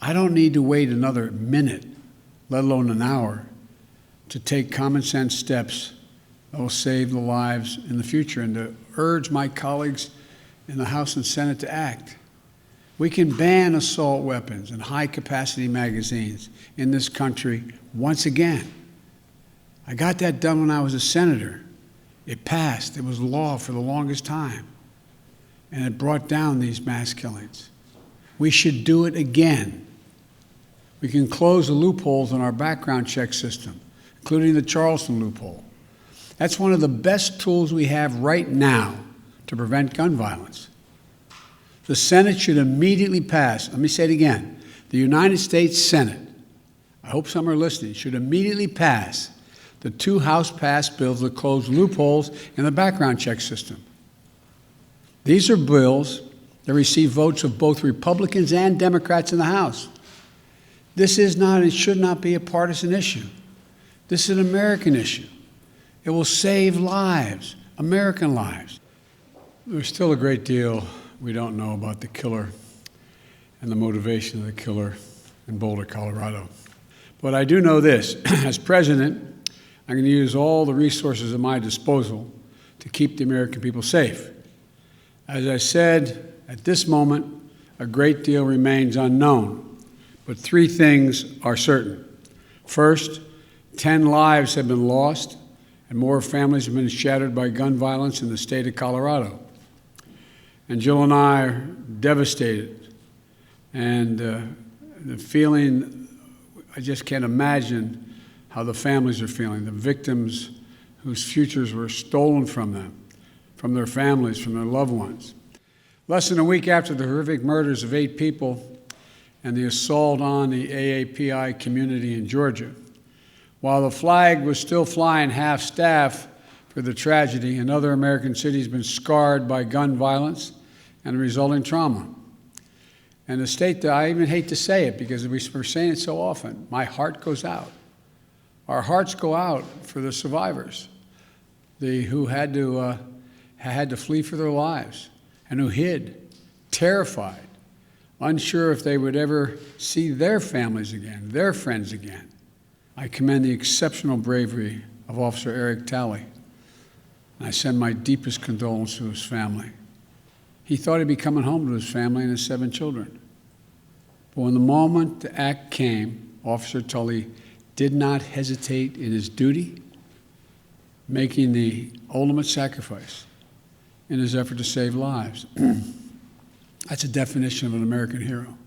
I don't need to wait another minute, let alone an hour, to take common sense steps that will save the lives in the future and to urge my colleagues in the House and Senate to act. We can ban assault weapons and high-capacity magazines in this country once again. I got that done when I was a senator. It passed. It was law for the longest time. And it brought down these mass killings. We should do it again. We can close the loopholes in our background check system, including the Charleston loophole. That's one of the best tools we have right now to prevent gun violence. The Senate should immediately pass, let me say it again, the United States Senate, I hope some are listening, should immediately pass the 2 House-passed bills that close loopholes in the background check system. These are bills that receive votes of both Republicans and Democrats in the House. This is not and should not be a partisan issue. This is an American issue. It will save lives, American lives. There's still a great deal we don't know about the killer and the motivation of the killer in Boulder, Colorado. But I do know this. As president, I'm going to use all the resources at my disposal to keep the American people safe. As I said, at this moment, a great deal remains unknown, but 3 things are certain. First, 10 lives have been lost, and more families have been shattered by gun violence in the state of Colorado. And Jill and I are devastated, and the feeling, I just can't imagine how the families are feeling, the victims whose futures were stolen from them, from their families, from their loved ones. Less than a week after the horrific murders of 8 people and the assault on the AAPI community in Georgia, while the flag was still flying half-staff for the tragedy, another American city has been scarred by gun violence and the resulting trauma. And the state that I even hate to say it because we're saying it so often, my heart goes out. Our hearts go out for the survivors, who had to flee for their lives and who hid, terrified, unsure if they would ever see their families again, their friends again. I commend the exceptional bravery of Officer Eric Talley, and I send my deepest condolences to his family. He thought he'd be coming home to his family and his 7 children. But when the moment to act came, Officer Tully did not hesitate in his duty, making the ultimate sacrifice in his effort to save lives. That's a definition of an American hero.